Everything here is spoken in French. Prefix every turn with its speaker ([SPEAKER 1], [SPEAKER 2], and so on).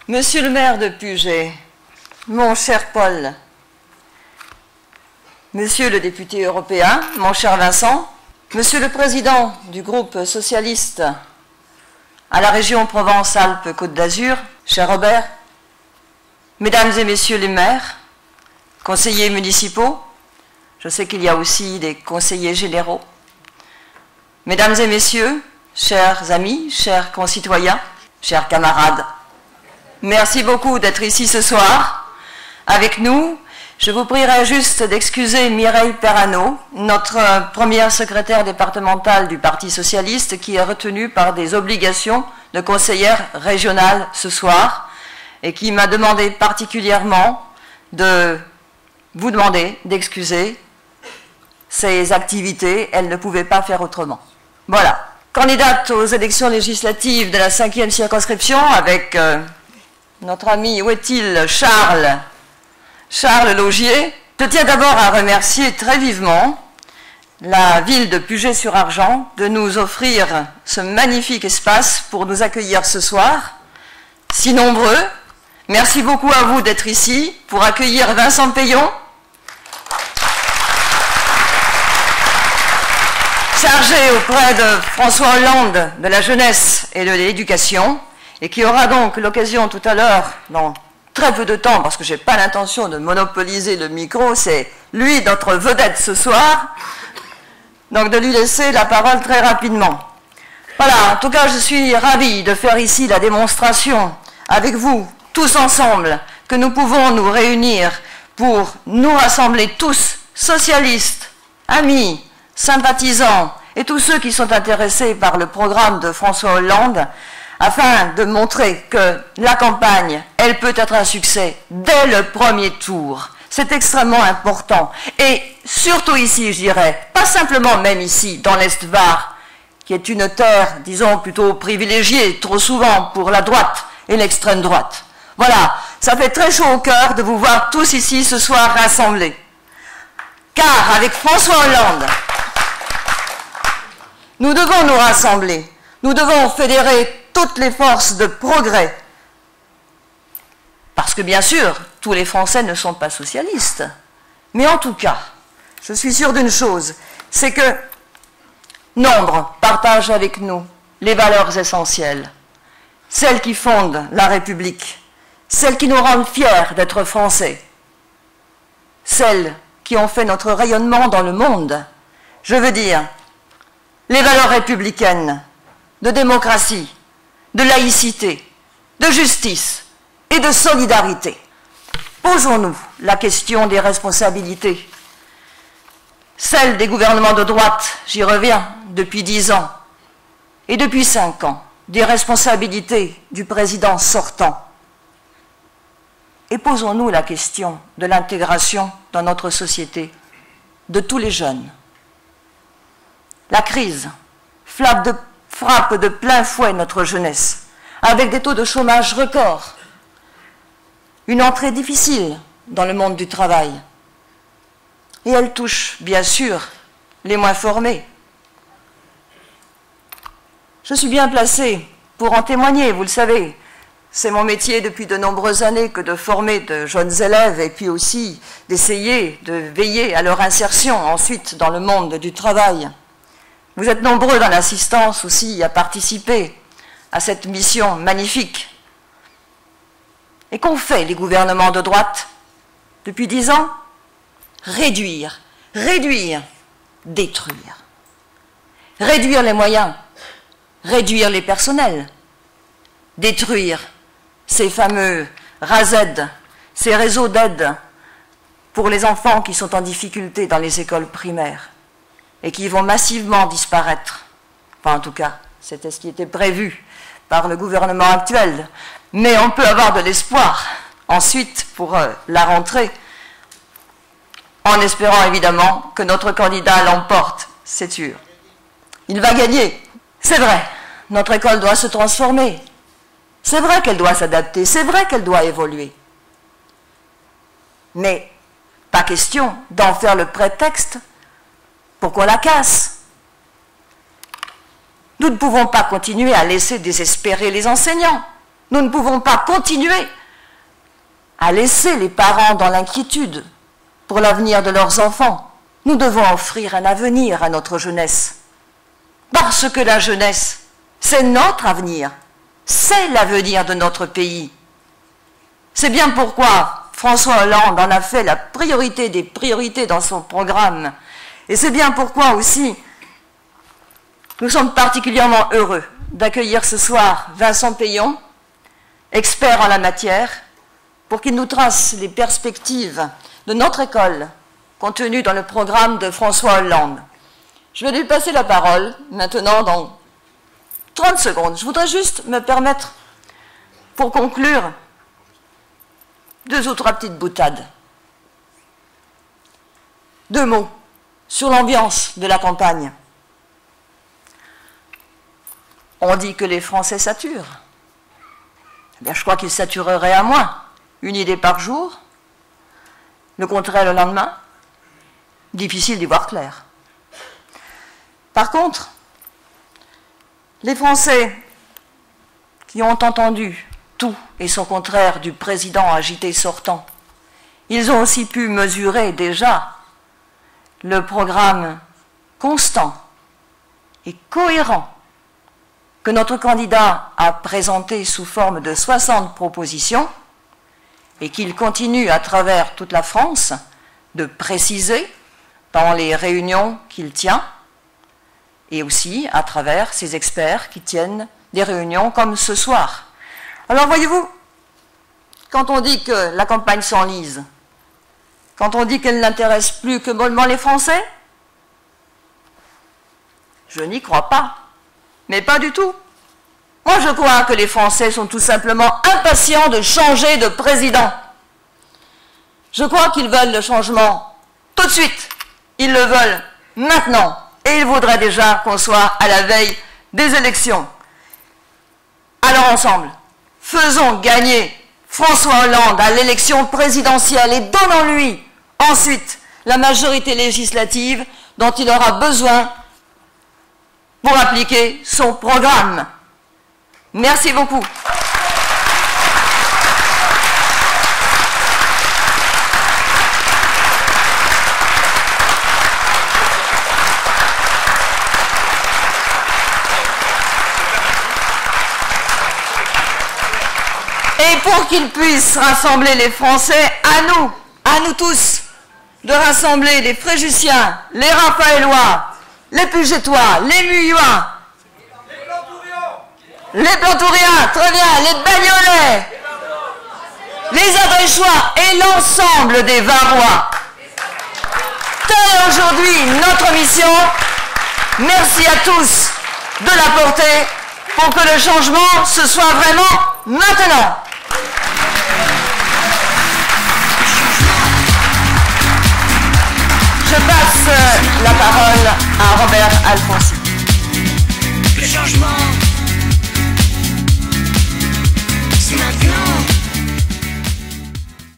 [SPEAKER 1] Monsieur le maire de Puget, mon cher Paul, Monsieur le député européen, mon cher Vincent, Monsieur le président du groupe socialiste à la région Provence-Alpes-Côte d'Azur, cher Robert, Mesdames et Messieurs les maires, conseillers municipaux, je sais qu'il y a aussi des conseillers généraux, Mesdames et Messieurs, chers amis, chers concitoyens, chers camarades, merci beaucoup d'être ici ce soir avec nous. Je vous prierai juste d'excuser Mireille Perrano, notre première secrétaire départementale du Parti socialiste, qui est retenue par des obligations de conseillère régionale ce soir et qui m'a demandé particulièrement de vous demander d'excuser ses activités. Elle ne pouvait pas faire autrement. Voilà. Candidate aux élections législatives de la 5e circonscription avec notre ami, où est-il, Charles Laugier. Je tiens d'abord à remercier très vivement la ville de Puget-sur-Argent de nous offrir ce magnifique espace pour nous accueillir ce soir, si nombreux. Merci beaucoup à vous d'être ici pour accueillir Vincent Peillon, chargé auprès de François Hollande de la jeunesse et de l'éducation, et qui aura donc l'occasion tout à l'heure, dans très peu de temps, parce que je n'ai pas l'intention de monopoliser le micro, c'est lui notre vedette ce soir, donc de lui laisser la parole très rapidement. Voilà, en tout cas je suis ravie de faire ici la démonstration avec vous, tous ensemble, que nous pouvons nous réunir pour nous rassembler tous, socialistes, amis, sympathisants et tous ceux qui sont intéressés par le programme de François Hollande, afin de montrer que la campagne, elle peut être un succès dès le premier tour. C'est extrêmement important. Et surtout ici, je dirais, pas simplement même ici, dans l'Est-Var, qui est une terre, disons, plutôt privilégiée, trop souvent, pour la droite et l'extrême droite. Voilà, ça fait très chaud au cœur de vous voir tous ici ce soir rassemblés. Car avec François Hollande, nous devons nous rassembler. Nous devons fédérer toutes les forces de progrès. Parce que bien sûr, tous les Français ne sont pas socialistes. Mais en tout cas, je suis sûre d'une chose, c'est que nombre partagent avec nous les valeurs essentielles, celles qui fondent la République, celles qui nous rendent fiers d'être Français, celles qui ont fait notre rayonnement dans le monde. Je veux dire, les valeurs républicaines, de démocratie, de laïcité, de justice et de solidarité. Posons-nous la question des responsabilités. Celle des gouvernements de droite, j'y reviens, depuis 10 ans, et depuis 5 ans, des responsabilités du président sortant. Et posons-nous la question de l'intégration dans notre société de tous les jeunes. La crise frappe de plein fouet notre jeunesse, avec des taux de chômage records, une entrée difficile dans le monde du travail. Et elle touche, bien sûr, les moins formés. Je suis bien placée pour en témoigner, vous le savez. C'est mon métier depuis de nombreuses années que de former de jeunes élèves et puis aussi d'essayer de veiller à leur insertion ensuite dans le monde du travail. Vous êtes nombreux dans l'assistance aussi à participer à cette mission magnifique. Et qu'ont fait les gouvernements de droite depuis 10 ans? Réduire, détruire. Réduire les moyens, réduire les personnels, détruire ces fameux RASED, ces réseaux d'aide pour les enfants qui sont en difficulté dans les écoles primaires et qui vont massivement disparaître. Enfin, en tout cas, c'était ce qui était prévu par le gouvernement actuel. Mais on peut avoir de l'espoir ensuite pour la rentrée, en espérant évidemment que notre candidat l'emporte, c'est sûr. Il va gagner. C'est vrai, notre école doit se transformer. C'est vrai qu'elle doit s'adapter, c'est vrai qu'elle doit évoluer. Mais pas question d'en faire le prétexte pour qu'on la casse. Nous ne pouvons pas continuer à laisser désespérer les enseignants. Nous ne pouvons pas continuer à laisser les parents dans l'inquiétude pour l'avenir de leurs enfants. Nous devons offrir un avenir à notre jeunesse. Parce que la jeunesse, c'est notre avenir. C'est l'avenir de notre pays. C'est bien pourquoi François Hollande en a fait la priorité des priorités dans son programme. Et c'est bien pourquoi aussi nous sommes particulièrement heureux d'accueillir ce soir Vincent Peillon, expert en la matière, pour qu'il nous trace les perspectives de notre école contenues dans le programme de François Hollande. Je vais lui passer la parole maintenant dans 30 secondes. Je voudrais juste me permettre, pour conclure, 2 ou 3 petites boutades. 2 mots sur l'ambiance de la campagne. On dit que les Français saturent. Eh bien, je crois qu'ils satureraient à moins. Une idée par jour, le contraire le lendemain. Difficile d'y voir clair. Par contre, les Français qui ont entendu tout et son contraire du président agité sortant, ils ont aussi pu mesurer déjà le programme constant et cohérent que notre candidat a présenté sous forme de 60 propositions et qu'il continue à travers toute la France de préciser dans les réunions qu'il tient et aussi à travers ces experts qui tiennent des réunions comme ce soir. Alors voyez-vous, quand on dit que la campagne s'enlise, quand on dit qu'elle n'intéresse plus que mollement les Français, je n'y crois pas, mais pas du tout. Moi je crois que les Français sont tout simplement impatients de changer de président. Je crois qu'ils veulent le changement tout de suite, ils le veulent maintenant, et ils voudraient déjà qu'on soit à la veille des élections. Alors ensemble, faisons gagner François Hollande à l'élection présidentielle et donnons-lui ensuite la majorité législative dont il aura besoin pour appliquer son programme. Merci beaucoup. Et pour qu'il puisse rassembler les Français, à nous tous, de rassembler les Fréjussiens, les Raphaélois, les Pugestois, les Muyois, les Plantouriens, très bien, les Bagnolais, les Adréchois et l'ensemble des Varois. Telle est aujourd'hui notre mission. Merci à tous de la porter pour que le changement ce soit vraiment maintenant. Je passe la parole à Robert Alfonsi.
[SPEAKER 2] Le changement